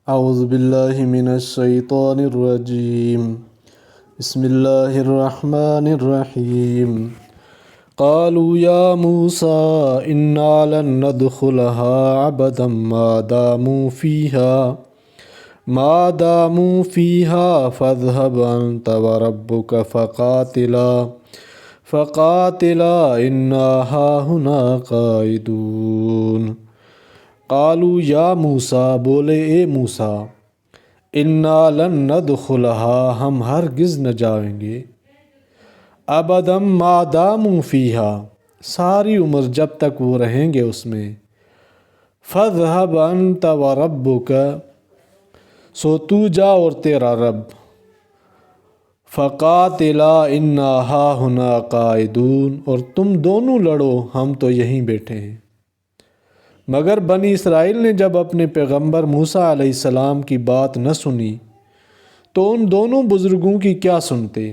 اعوذ باللہ من الشیطان الرجیم بسم اللہ الرحمن الرحیم قالوا یا موسیٰ انا لن ندخلها ابدا ما داموا فیہا فاذهب انت وربک فقاتلا انا ہاہنا قاعدون۔ قالوا یا موسیٰ، بولے اے موسیٰ، انا لن ندخلها، ہم ہرگز نہ جائیں گے، ابدا ما داموا فیہا، ساری عمر جب تک وہ رہیں گے اس میں، فاذهب انت وربک، سو تو جا اور تیرا رب، فقاتلا انا ہاہنا قاعدون، اور تم دونوں لڑو، ہم تو یہیں بیٹھے ہیں۔ مگر بنی اسرائیل نے جب اپنے پیغمبر موسیٰ علیہ السلام کی بات نہ سنی تو ان دونوں بزرگوں کی کیا سنتے؟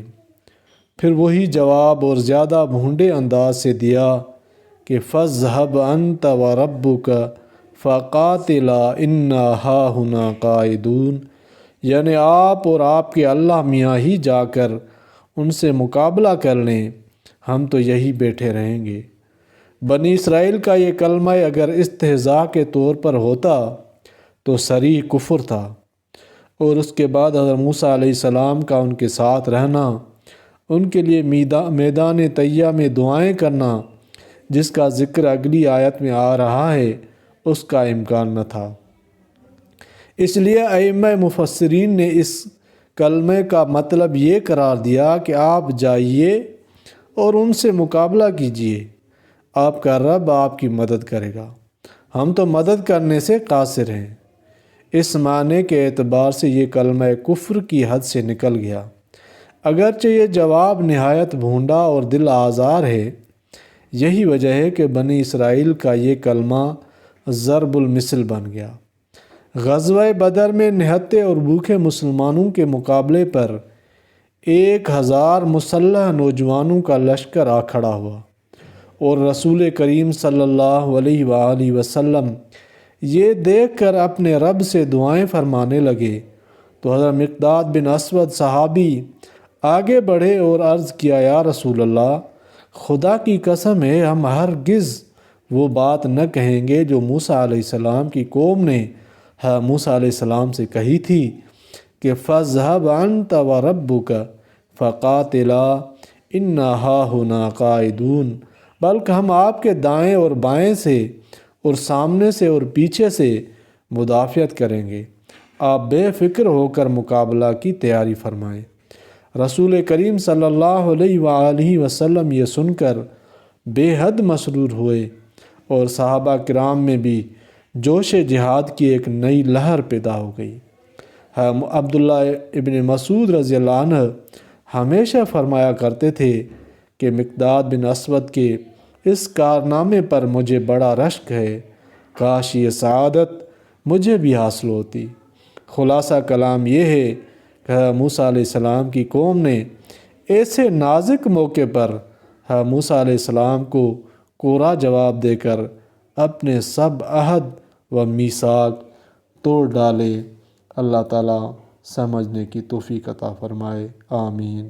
پھر وہی جواب اور زیادہ بھونڈے انداز سے دیا کہ فاذهب انت وربک فقاتلا انا ہاہنا قاعدون، یعنی آپ اور آپ کے اللہ میاں ہی جا کر ان سے مقابلہ کر لیں، ہم تو یہی بیٹھے رہیں گے۔ بنی اسرائیل کا یہ کلمہ اگر استہزاء کے طور پر ہوتا تو صریح کفر تھا، اور اس کے بعد حضرت موسیٰ علیہ السلام کا ان کے ساتھ رہنا، ان کے لیے میدان طیہ میں دعائیں کرنا، جس کا ذکر اگلی آیت میں آ رہا ہے، اس کا امکان نہ تھا۔ اس لیے ائمہ مفسرین نے اس کلمے کا مطلب یہ قرار دیا کہ آپ جائیے اور ان سے مقابلہ کیجیے، آپ کا رب آپ کی مدد کرے گا، ہم تو مدد کرنے سے قاصر ہیں۔ اس معنی کے اعتبار سے یہ کلمہ کفر کی حد سے نکل گیا، اگرچہ یہ جواب نہایت بھونڈا اور دل آزار ہے۔ یہی وجہ ہے کہ بنی اسرائیل کا یہ کلمہ ضرب المثل بن گیا۔ غزوہ بدر میں نہتے اور بھوکے مسلمانوں کے مقابلے پر 1000 مسلح نوجوانوں کا لشکر آ کھڑا ہوا، اور رسول کریم صلی اللہ علیہ وآلہ وسلم یہ دیکھ کر اپنے رب سے دعائیں فرمانے لگے تو حضرت مقداد بن اسود صحابی آگے بڑھے اور عرض کیا، یا رسول اللہ، خدا کی قسم ہے ہم ہرگز وہ بات نہ کہیں گے جو موسیٰ علیہ السلام کی قوم نے موسیٰ علیہ السلام سے کہی تھی کہ فاذهب انت وربک فقاتلا انا ہاہنا قاعدون، بلکہ ہم آپ کے دائیں اور بائیں سے اور سامنے سے اور پیچھے سے مدافعت کریں گے، آپ بے فکر ہو کر مقابلہ کی تیاری فرمائیں۔ رسول کریم صلی اللہ علیہ وآلہ وسلم یہ سن کر بے حد مسرور ہوئے، اور صحابہ کرام میں بھی جوش جہاد کی ایک نئی لہر پیدا ہو گئی۔ عبداللہ ابن مسعود رضی اللہ عنہ ہمیشہ فرمایا کرتے تھے کہ مقداد بن اسود کے اس کارنامے پر مجھے بڑا رشک ہے، کاش یہ سعادت مجھے بھی حاصل ہوتی۔ خلاصہ کلام یہ ہے کہ موسیٰ علیہ السلام کی قوم نے ایسے نازک موقع پر موسیٰ علیہ السلام کو کوڑا جواب دے کر اپنے سب عہد و میثاق توڑ ڈالے۔ اللہ تعالیٰ سمجھنے کی توفیق عطا فرمائے، آمین۔